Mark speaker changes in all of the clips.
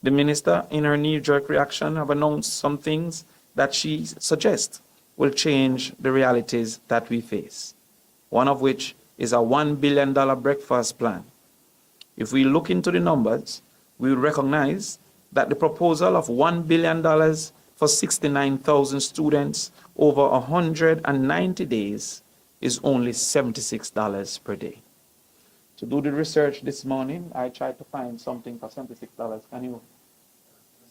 Speaker 1: The minister, in her knee-jerk reaction, have announced some things that she suggests will change the realities that we face, one of which is a $1 billion breakfast plan. If we look into the numbers, we will recognize that the proposal of $1 billion for 69,000 students over 190 days is only $76 per day. To do the research this morning, I tried to find something for $76. Can you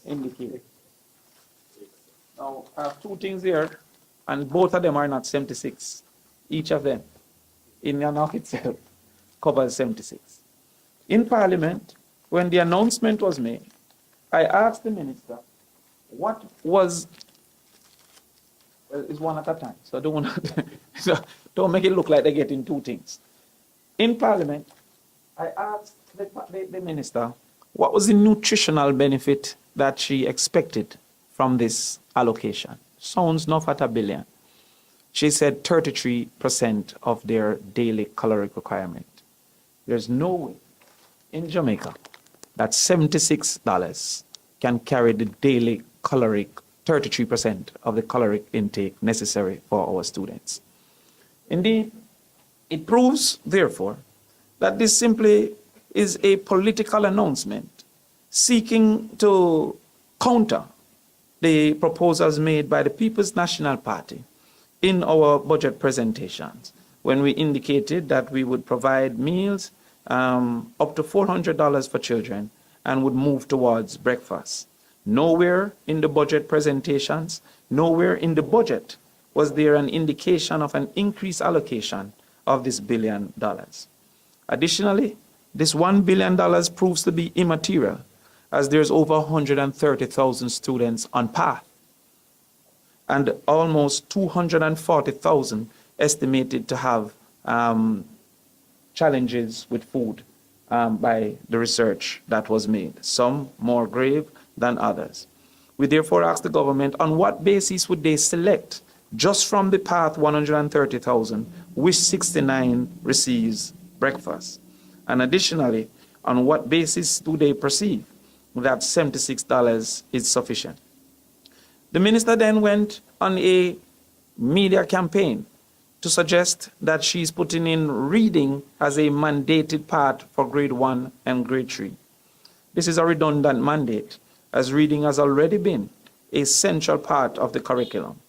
Speaker 1: indicate it? Now, I have two things here, and both of them are not 76. Each of them, in and of itself, covers 76. In Parliament, when the announcement was made, I asked the minister what was, well, it's one at a time, so don't make it look like they're getting two things. In Parliament, I asked the minister what was the nutritional benefit that she expected from this allocation. Sounds not at $1 billion. She said 33% of their daily caloric requirement. There's no way in Jamaica that $76 can carry the daily caloric, 33% of the caloric intake necessary for our students. Indeed, it proves, therefore, that this simply is a political announcement seeking to counter the proposals made by the People's National Party in our budget presentations, when we indicated that we would provide meals up to $400 for children and would move towards breakfast. Nowhere in the budget presentations, nowhere in the budget was there an indication of an increased allocation of this $1 billion. Additionally, this $1 billion proves to be immaterial, as there's over 130,000 students on path and almost 240,000 estimated to have challenges with food by the research that was made, some more grave than others. We therefore ask the government on what basis would they select just from the path 130,000, which 69 receives breakfast? And additionally, on what basis do they perceive that $76 is sufficient? The minister then went on a media campaign to suggest that she's putting in reading as a mandated part for grade 1 and grade 3. This is a redundant mandate, as reading has already been a central part of the curriculum.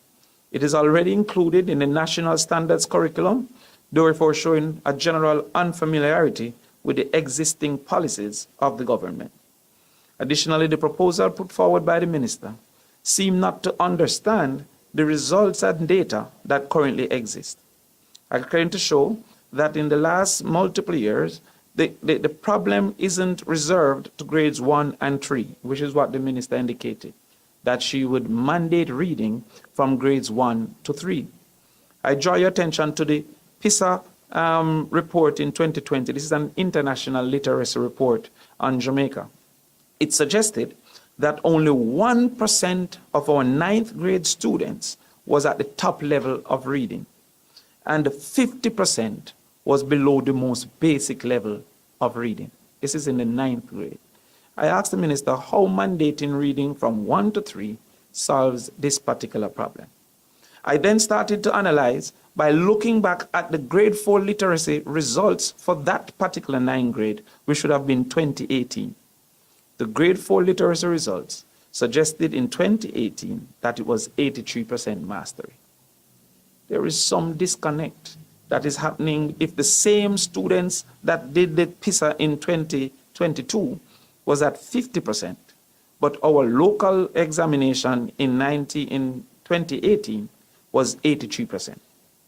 Speaker 1: It is already included in the National Standards curriculum, therefore showing a general unfamiliarity with the existing policies of the government. Additionally, the proposal put forward by the minister seemed not to understand the results and data that currently exist. I claim to show that in the last multiple years, the problem isn't reserved to grades 1 and 3, which is what the minister indicated, that she would mandate reading from grades 1 to 3. I draw your attention to the PISA report in 2020. This is an international literacy report on Jamaica. It suggested that only 1% of our 9th grade students was at the top level of reading, and 50% was below the most basic level of reading. This is in the 9th grade. I asked the minister how mandating reading from 1 to 3 solves this particular problem. I then started to analyze by looking back at the grade 4 literacy results for that particular 9th grade, which should have been 2018. The grade 4 literacy results suggested in 2018 that it was 83% mastery. There is some disconnect that is happening if the same students that did the PISA in 2022 was at 50%, but our local examination in 2018 was 83%.